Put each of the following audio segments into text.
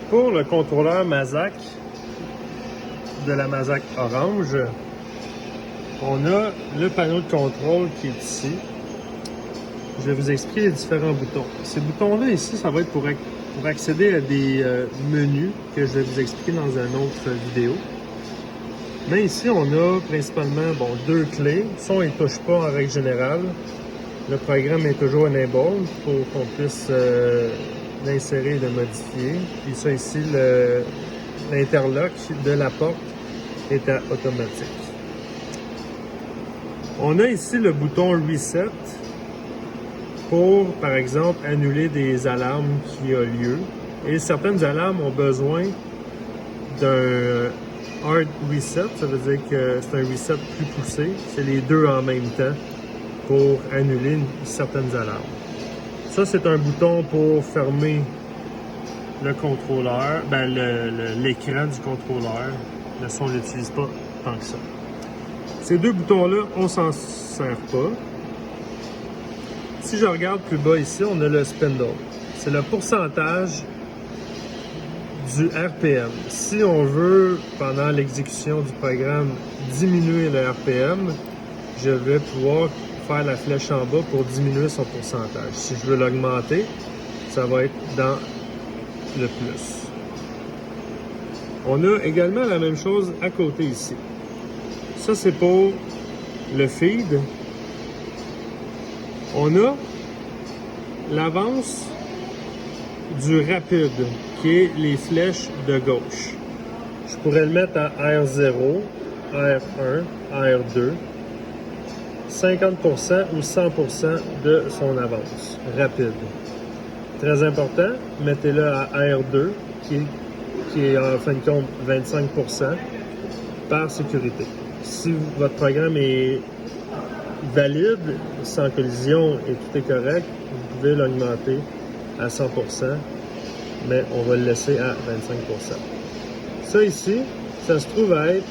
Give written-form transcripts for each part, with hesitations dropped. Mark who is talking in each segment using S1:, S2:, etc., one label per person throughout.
S1: pour le contrôleur Mazak de la Mazak orange, on a le panneau de contrôle qui est ici. Je vais vous expliquer les différents boutons. Ces boutons-là ici, ça va être pour accéder à des menus que je vais vous expliquer dans une autre vidéo. Mais ici, on a principalement deux clés. Ça, on ne les touche pas en règle générale. Le programme est toujours enable pour qu'on puisse l'insérer et le modifier. Puis ça ici, l'interlock de la porte est automatique. On a ici le bouton Reset pour, par exemple, annuler des alarmes qui ont lieu. Et certaines alarmes ont besoin d'un hard reset, ça veut dire que c'est un reset plus poussé. C'est les deux en même temps pour annuler certaines alarmes. Ça, c'est un bouton pour fermer le contrôleur, l'écran du contrôleur. Le son, on ne l'utilise pas tant que ça. Ces deux boutons-là, on ne s'en sert pas. Si je regarde plus bas ici, on a le spindle. C'est le pourcentage du RPM. Si on veut, pendant l'exécution du programme, diminuer le RPM, je vais pouvoir faire la flèche en bas pour diminuer son pourcentage. Si je veux l'augmenter, ça va être dans le plus. On a également la même chose à côté ici. Ça, c'est pour le feed. On a l'avance du rapide, qui est les flèches de gauche. Je pourrais le mettre à R0, R1, R2, 50% ou 100% de son avance rapide. Très important, mettez-le à R2, qui est en fin de compte 25% par sécurité. Si votre programme est valide, sans collision et tout est correct, vous pouvez l'augmenter à 100%, mais on va le laisser à 25%. Ça ici, ça se trouve à être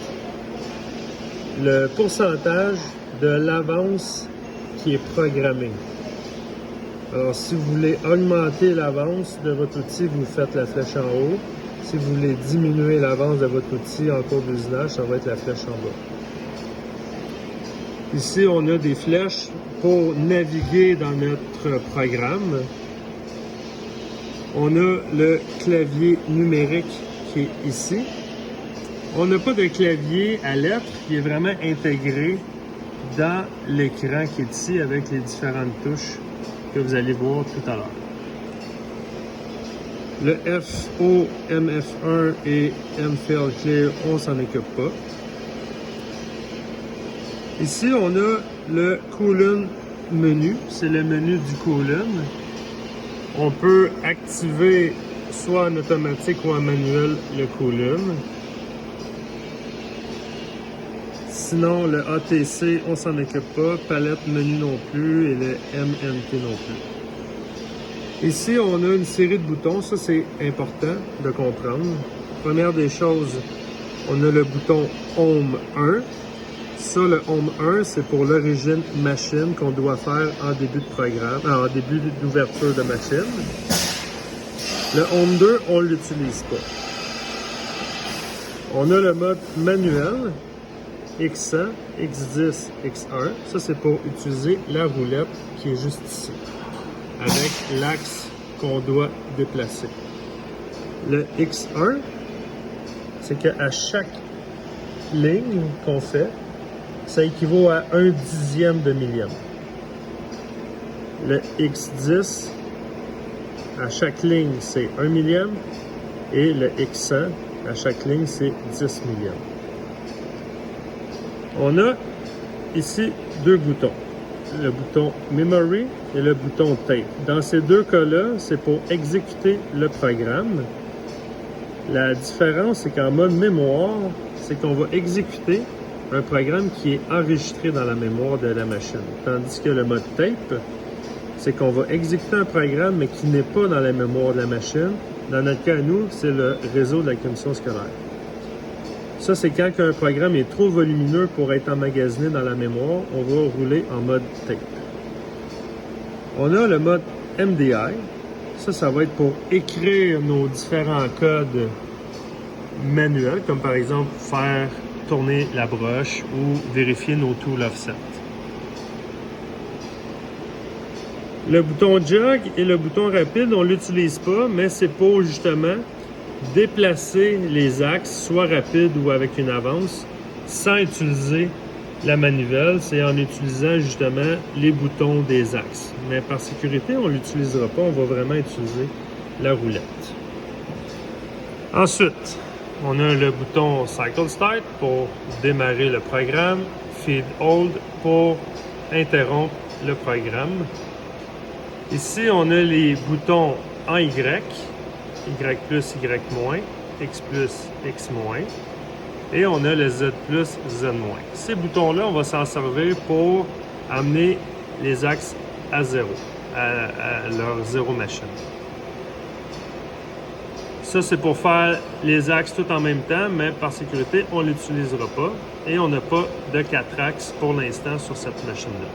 S1: le pourcentage de l'avance qui est programmée. Alors, si vous voulez augmenter l'avance de votre outil, vous faites la flèche en haut. Si vous voulez diminuer l'avance de votre outil en cours d'usinage, ça va être la flèche en bas. Ici, on a des flèches pour naviguer dans notre programme. On a le clavier numérique qui est ici. On n'a pas de clavier à lettres qui est vraiment intégré dans l'écran qui est ici avec les différentes touches que vous allez voir tout à l'heure. Le FO, MF1 et MFL Clear, on ne s'en occupe pas. Ici, on a le Cool'Un menu. C'est le menu du Cool'Un. On peut activer soit en automatique ou en manuel le Cool'Un. Sinon, le ATC, on s'en occupe pas. Palette menu non plus et le MNT non plus. Ici, on a une série de boutons. Ça, c'est important de comprendre. Première des choses, on a le bouton Home 1. Ça, le Home 1, c'est pour l'origine machine qu'on doit faire en début de programme, en début d'ouverture de machine. Le Home 2, on ne l'utilise pas. On a le mode manuel, X100, X10, X1. Ça, c'est pour utiliser la roulette qui est juste ici, avec l'axe qu'on doit déplacer. Le X1, c'est qu'à chaque ligne qu'on fait, ça équivaut à 1/10 de millième. Le X10, à chaque ligne, c'est 1 millième. Et le X100, à chaque ligne, c'est 10 millièmes. On a ici deux boutons. Le bouton Memory et le bouton Tape. Dans ces deux cas-là, c'est pour exécuter le programme. La différence, c'est qu'en mode mémoire, c'est qu'on va exécuter un programme qui est enregistré dans la mémoire de la machine. Tandis que le mode tape, c'est qu'on va exécuter un programme, mais qui n'est pas dans la mémoire de la machine. Dans notre cas, nous, c'est le réseau de la commission scolaire. Ça, c'est quand un programme est trop volumineux pour être emmagasiné dans la mémoire, on va rouler en mode tape. On a le mode MDI. Ça va être pour écrire nos différents codes manuels, comme par exemple faire tourner la broche ou vérifier nos tool offset. Le bouton jog et le bouton rapide, on ne l'utilise pas, mais c'est pour justement déplacer les axes, soit rapide ou avec une avance, sans utiliser la manivelle. C'est en utilisant justement les boutons des axes. Mais par sécurité, on ne l'utilisera pas, on va vraiment utiliser la roulette. Ensuite, on a le bouton Cycle Start pour démarrer le programme, Feed Hold pour interrompre le programme. Ici, on a les boutons en Y, Y plus, Y moins, X plus, X moins, et on a le Z plus, Z moins. Ces boutons-là, on va s'en servir pour amener les axes à zéro, à leur zéro machine. Ça, c'est pour faire les axes tout en même temps, mais par sécurité, on ne l'utilisera pas. Et on n'a pas de 4 axes pour l'instant sur cette machine-là.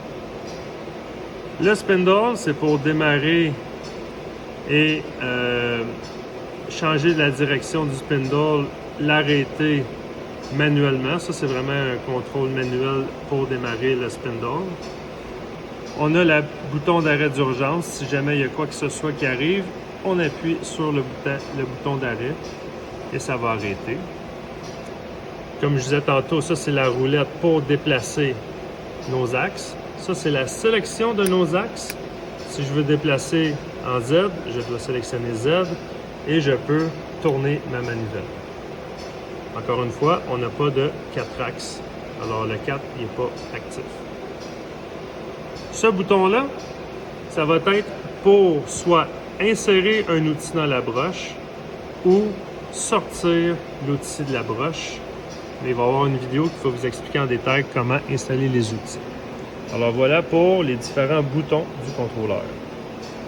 S1: Le spindle, c'est pour démarrer et changer la direction du spindle, l'arrêter manuellement. Ça, c'est vraiment un contrôle manuel pour démarrer le spindle. On a le bouton d'arrêt d'urgence. Si jamais il y a quoi que ce soit qui arrive, on appuie sur le bouton d'arrêt et ça va arrêter. Comme je disais tantôt, ça c'est la roulette pour déplacer nos axes. Ça c'est la sélection de nos axes. Si je veux déplacer en Z, je dois sélectionner Z et je peux tourner ma manivelle. Encore une fois, on n'a pas de 4 axes. Alors le 4 n'est pas actif. Ce bouton-là, ça va être pour soit insérer un outil dans la broche ou sortir l'outil de la broche. Mais il va y avoir une vidéo qui va vous expliquer en détail comment installer les outils. Alors voilà pour les différents boutons du contrôleur.